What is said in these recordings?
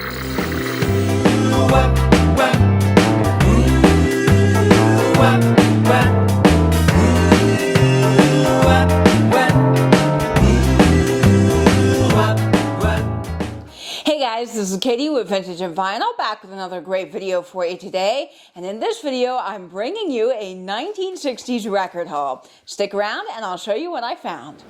Hey guys, this is Katie with Vintage and Vinyl, back with another great video for you today. And in this video, I'm bringing you a 1960s record haul. Stick around and I'll show you what I found.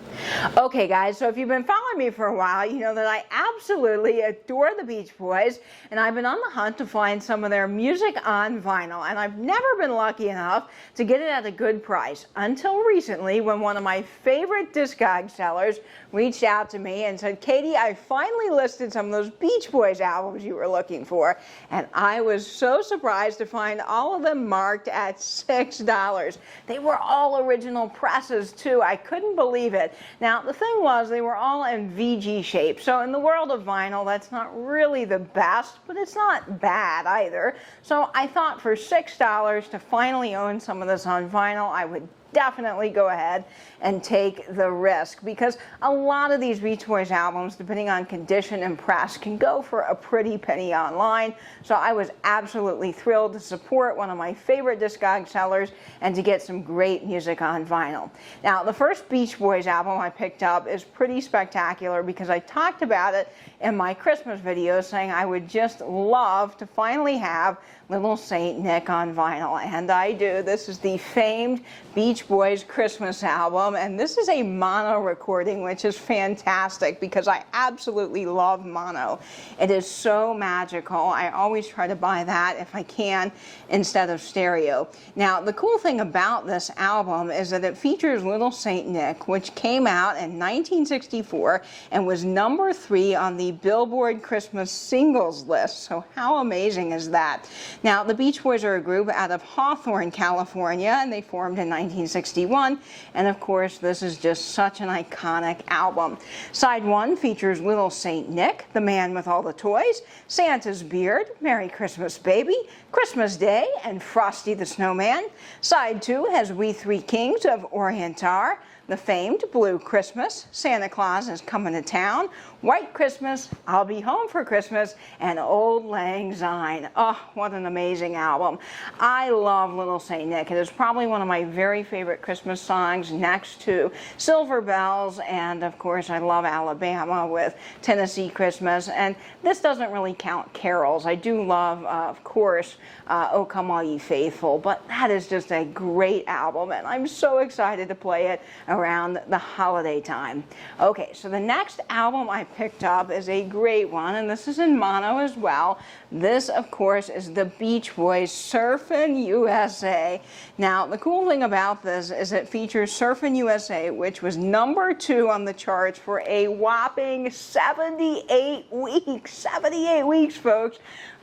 Okay guys, so if you've been following me for a while, you know that I absolutely adore the Beach Boys, and I've been on the hunt to find some of their music on vinyl, and I've never been lucky enough to get it at a good price until recently, when one of my favorite discog sellers reached out to me and said, Katie, I finally listed some of those Beach Boys albums you were looking for, and I was so surprised to find all of them marked at $6. They were all original presses too. I couldn't believe it. Now the thing was, they were all in VG shape, so in the world of vinyl that's not really the best, but it's not bad either. So I thought for $6 to finally own some of this on vinyl, I would definitely go ahead and take the risk, because a lot of these Beach Boys albums, depending on condition and press, can go for a pretty penny online. So I was absolutely thrilled to support one of my favorite discog sellers and to get some great music on vinyl. Now the first Beach Boys album I picked up is pretty spectacular, because I talked about it in my Christmas video, saying I would just love to finally have Little Saint Nick on vinyl, and I do. This is the famed Beach Boys Christmas album, and this is a mono recording, which is fantastic because I absolutely love mono. It is so magical. I always try to buy that if I can instead of stereo. Now the cool thing about this album is that it features Little Saint Nick, which came out in 1964 and was #3 on the Billboard Christmas singles list. So how amazing is that? Now, the Beach Boys are a group out of Hawthorne, California, and they formed in 1961. And of course, this is just such an iconic album. Side 1 features Little Saint Nick, the man with all the toys, Santa's beard, Merry Christmas Baby, Christmas Day, and Frosty the Snowman. Side 2 has We Three Kings of Orientar, the famed Blue Christmas, Santa Claus is Coming to Town, White Christmas, I'll Be Home for Christmas, and Old Lang Syne. Oh, what an amazing album. I love Little Saint Nick. It is probably one of my very favorite Christmas songs, next to Silver Bells, and of course I love Alabama with Tennessee Christmas, and this doesn't really count carols. I do love, of course, Oh Come All Ye Faithful, but that is just a great album, and I'm so excited to play it around the holiday time. Okay, so the next album I picked up is a great one, and this is in mono as well. This, of course, is the Beach Boys' Surfin' USA. Now, the cool thing about this is it features Surfin' USA, which was #2 on the charts for a whopping 78 weeks. 78 weeks, folks.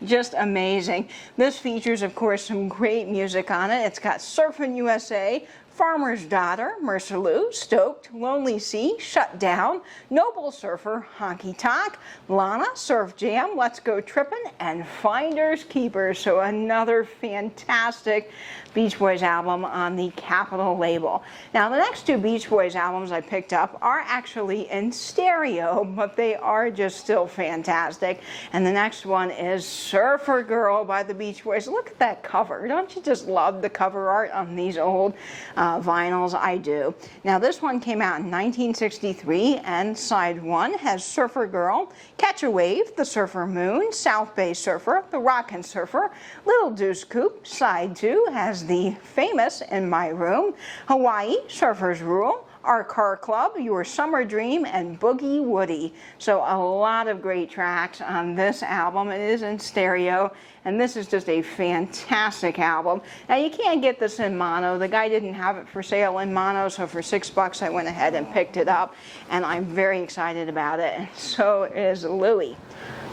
Just amazing. This features, of course, some great music on it. It's got Surfin' USA, Farmer's Daughter, Mercer Lou, Stoked, Lonely Sea, Shut Down, Noble Surfer, Honky Tonk, Lana, Surf Jam, Let's Go Trippin', and Finders Keepers. So another fantastic Beach Boys album on the Capitol label. Now the next 2 Beach Boys albums I picked up are actually in stereo, but they are just still fantastic. And the next one is Surfer Girl by the Beach Boys. Look at that cover. Don't you just love the cover art on these old vinyls? I do. Now this one came out in 1963, and side 1 has Surfer Girl, Catch a Wave, The Surfer Moon, South Bay Surfer, The Rockin' Surfer, Little Deuce Coupe. Side 2 has the famous In My Room, Hawaii, Surfer's Rule, Our Car Club, Your Summer Dream, and Boogie Woody. So a lot of great tracks on this album. It is in stereo, and this is just a fantastic album. Now you can't get this in mono. The guy didn't have it for sale in mono, so for $6 I went ahead and picked it up, and I'm very excited about it, and so is Louie.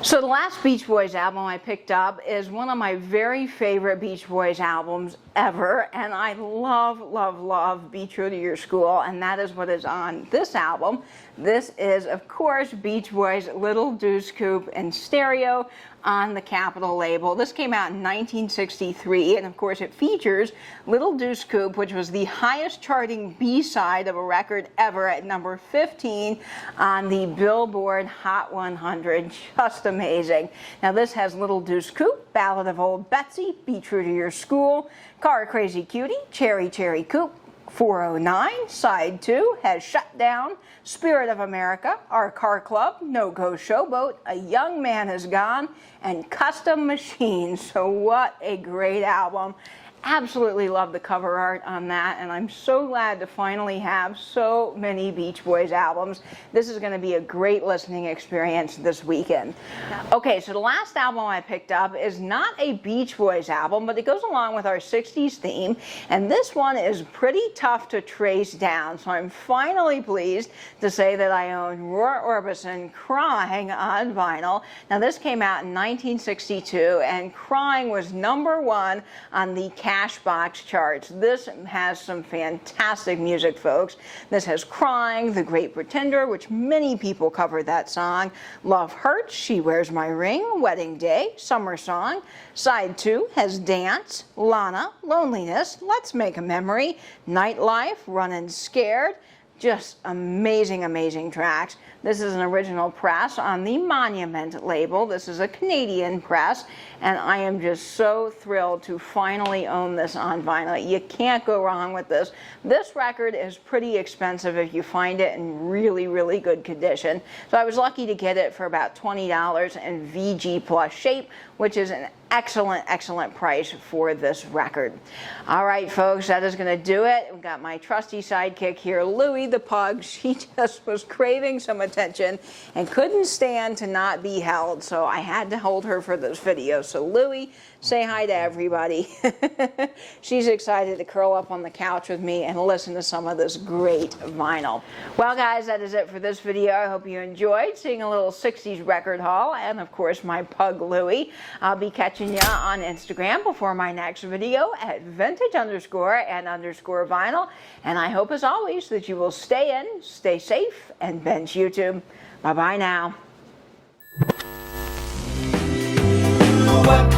So the last Beach Boys album I picked up is one of my very favorite Beach Boys albums ever, and I love, love, love Be True to Your School, and that is what is on this album. This is, of course, Beach Boys' Little Deuce Coupe in stereo. on the Capitol label. This came out in 1963, and of course it features Little Deuce Coupe, which was the highest charting B-side of a record ever at number 15 on the Billboard Hot 100. Just amazing. Now this has Little Deuce Coupe, Ballad of Old Betsy, Be True to Your School, Car Crazy Cutie, Cherry Cherry Coupe, 409, side 2 has Shut Down, Spirit of America, Our Car Club, No Go Showboat, A Young Man Is Gone, and Custom Machines. So what a great album. Absolutely love the cover art on that, and I'm so glad to finally have so many Beach Boys albums. This is going to be a great listening experience this weekend. Okay, so the last album I picked up is not a Beach Boys album, but it goes along with our 60s theme, and this one is pretty tough to trace down, so I'm finally pleased to say that I own Roy Orbison, Crying on vinyl. Now this came out in 1962, and Crying was #1 on the Cashbox charts. This has some fantastic music, folks. This has Crying, The Great Pretender, which many people covered that song, Love Hurts, She Wears My Ring, Wedding Day, Summer Song. Side 2 has Dance, Lana, Loneliness, Let's Make a Memory, Nightlife, Runnin' Scared. Just amazing, amazing tracks. This is an original press on the Monument label. This is a Canadian press, and I am just so thrilled to finally own this on vinyl. You can't go wrong with this. This record is pretty expensive if you find it in really, really good condition. So I was lucky to get it for about $20 in VG Plus shape, which is an excellent, excellent price for this record. All right, folks, that is going to do it. We've got my trusty sidekick here, Louie the pug. She just was craving some attention and couldn't stand to not be held, so I had to hold her for this video. So Louie, say hi to everybody. She's excited to curl up on the couch with me and listen to some of this great vinyl. Well, guys, that is it for this video. I hope you enjoyed seeing a little 60s record haul and, of course, my pug, Louie. I'll be catching you on Instagram before my next video at vintage_and_vinyl. And I hope, as always, that you will stay in, stay safe, and bench YouTube. Bye-bye now. What?